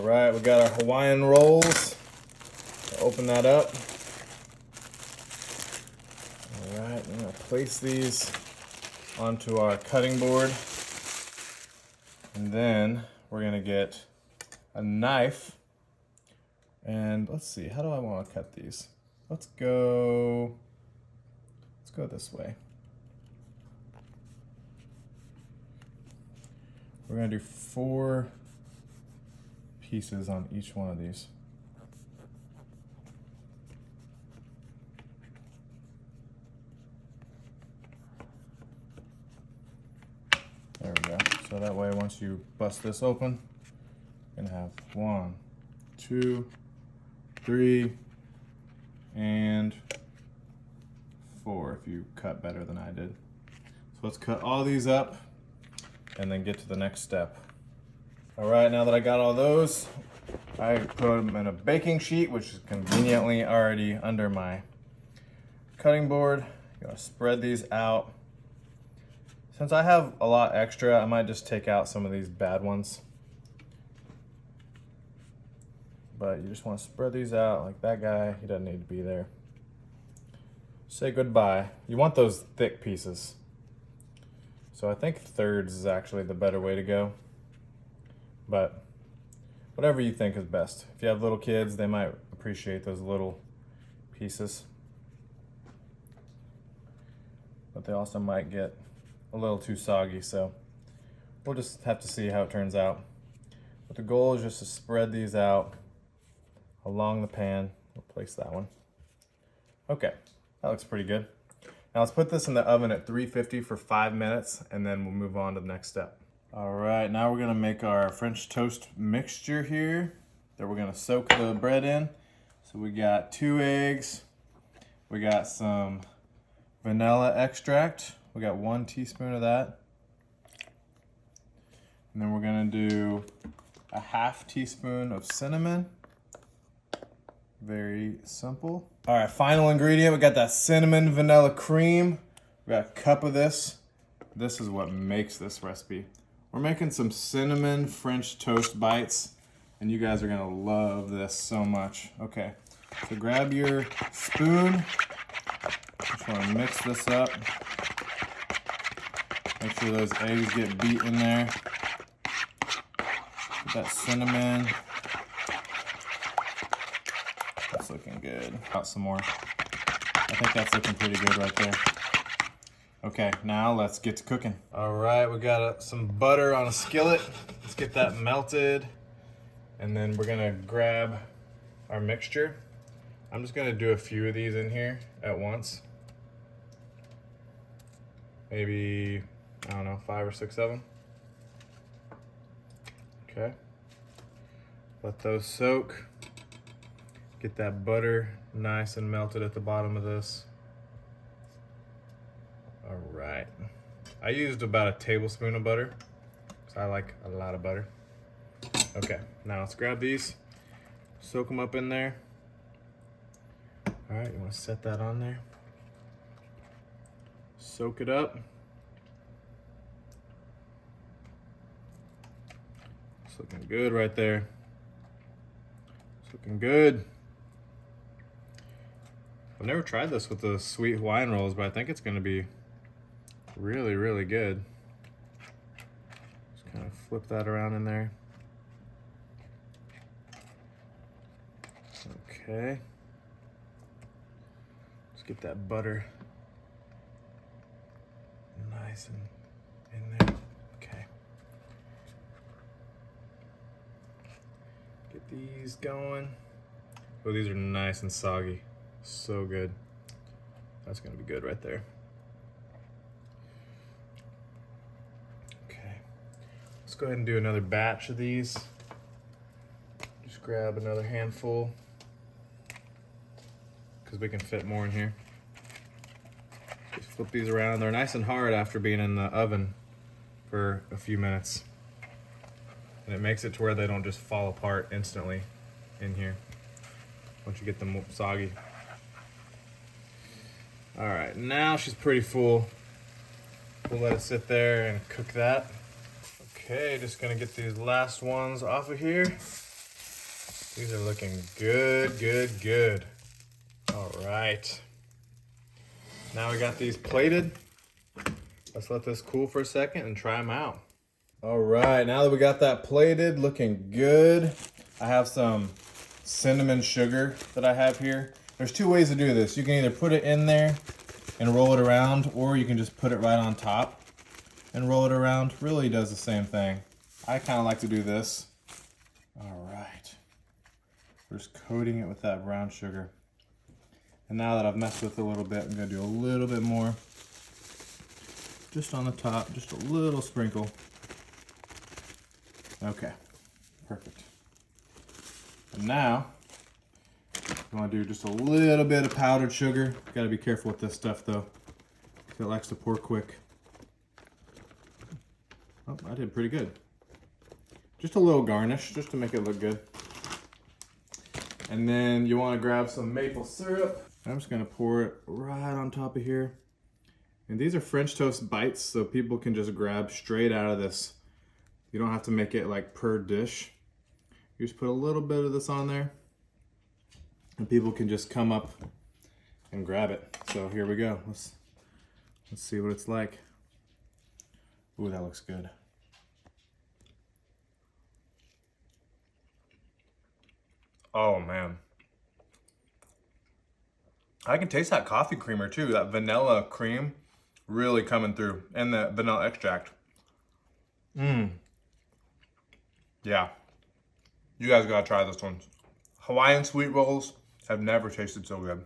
All right, we got our Hawaiian rolls. Open that up. All right, I'm gonna place these onto our cutting board. And then we're gonna get a knife. And let's see, how do I want to cut these? Let's go this way. We're gonna do 4 pieces on each one of these. There we go. So that way, once you bust this open, you're gonna have 1, 2, 3, and 4 if you cut better than I did. So let's cut all these up and then get to the next step. All right, now that I got all those, I put them in a baking sheet, which is conveniently already under my cutting board. You're gonna spread these out. Since I have a lot extra, I might just take out some of these bad ones. But you just want to spread these out like that guy. He doesn't need to be there. Say goodbye. You want those thick pieces. So I think thirds is actually the better way to go. But whatever you think is best. If you have little kids, they might appreciate those little pieces. But they also might get a little too soggy, so we'll just have to see how it turns out. But the goal is just to spread these out along the pan. We'll place that one. Okay, that looks pretty good. Now let's put this in the oven at 350 for 5 minutes, and then we'll move on to the next step. All right, now we're gonna make our French toast mixture here that we're gonna soak the bread in. So we got 2 eggs, we got some vanilla extract, we got 1 teaspoon of that. And then we're gonna do a ½ teaspoon of cinnamon. Very simple. All right, final ingredient, we got that cinnamon vanilla cream. We got a cup of this. This is what makes this recipe. We're making some cinnamon French toast bites, and you guys are gonna love this so much. Okay, so grab your spoon. Just wanna mix this up. Make sure those eggs get beat in there. Get that cinnamon. That's looking good. Got some more. I think that's looking pretty good right there. Okay, now let's get to cooking. All right, we got some butter on a skillet. Let's get that melted. And then we're gonna grab our mixture. I'm just gonna do a few of these in here at once. Maybe, I don't know, 5 or 6 of them. Okay. Let those soak. Get that butter nice and melted at the bottom of this. All right. I used about a tablespoon of butter, because I like a lot of butter. Okay, now let's grab these, soak them up in there. All right, you want to set that on there. Soak it up. It's looking good right there. It's looking good. I've never tried this with the sweet Hawaiian rolls, but I think it's going to be really, really good. Just kind of flip that around in there. Okay. Let's get that butter nice and in there. Okay. Get these going. Oh, these are nice and soggy. So good. That's gonna be good right there. Okay. Let's go ahead and do another batch of these. Just grab another handful, because we can fit more in here. Just flip these around. They're nice and hard after being in the oven for a few minutes. And it makes it to where they don't just fall apart instantly in here once you get them soggy. All right, now she's pretty full. We'll let it sit there and cook that. Okay, just gonna get these last ones off of here. These are looking good, good, good. All right. Now we got these plated. Let's let this cool for a second and try them out. All right, now that we got that plated, looking good. I have some cinnamon sugar that I have here. There's two ways to do this. You can either put it in there and roll it around, or you can just put it right on top and roll it around. Really does the same thing. I kind of like to do this. All right. We're just coating it with that brown sugar. And now that I've messed with it a little bit, I'm gonna do a little bit more. Just on the top, just a little sprinkle. Okay, perfect. And now, you want to do just a little bit of powdered sugar. Got to be careful with this stuff though, because it likes to pour quick. Oh, I did pretty good. Just a little garnish, just to make it look good. And then you want to grab some maple syrup. I'm just going to pour it right on top of here. And these are French toast bites, so people can just grab straight out of this. You don't have to make it like per dish. You just put a little bit of this on there, and people can just come up and grab it. So here we go. Let's see what it's like. Ooh, that looks good. Oh man. I can taste that coffee creamer too, that vanilla cream really coming through, and the vanilla extract. Yeah. You guys gotta try this one. Hawaiian sweet rolls have never tasted so good.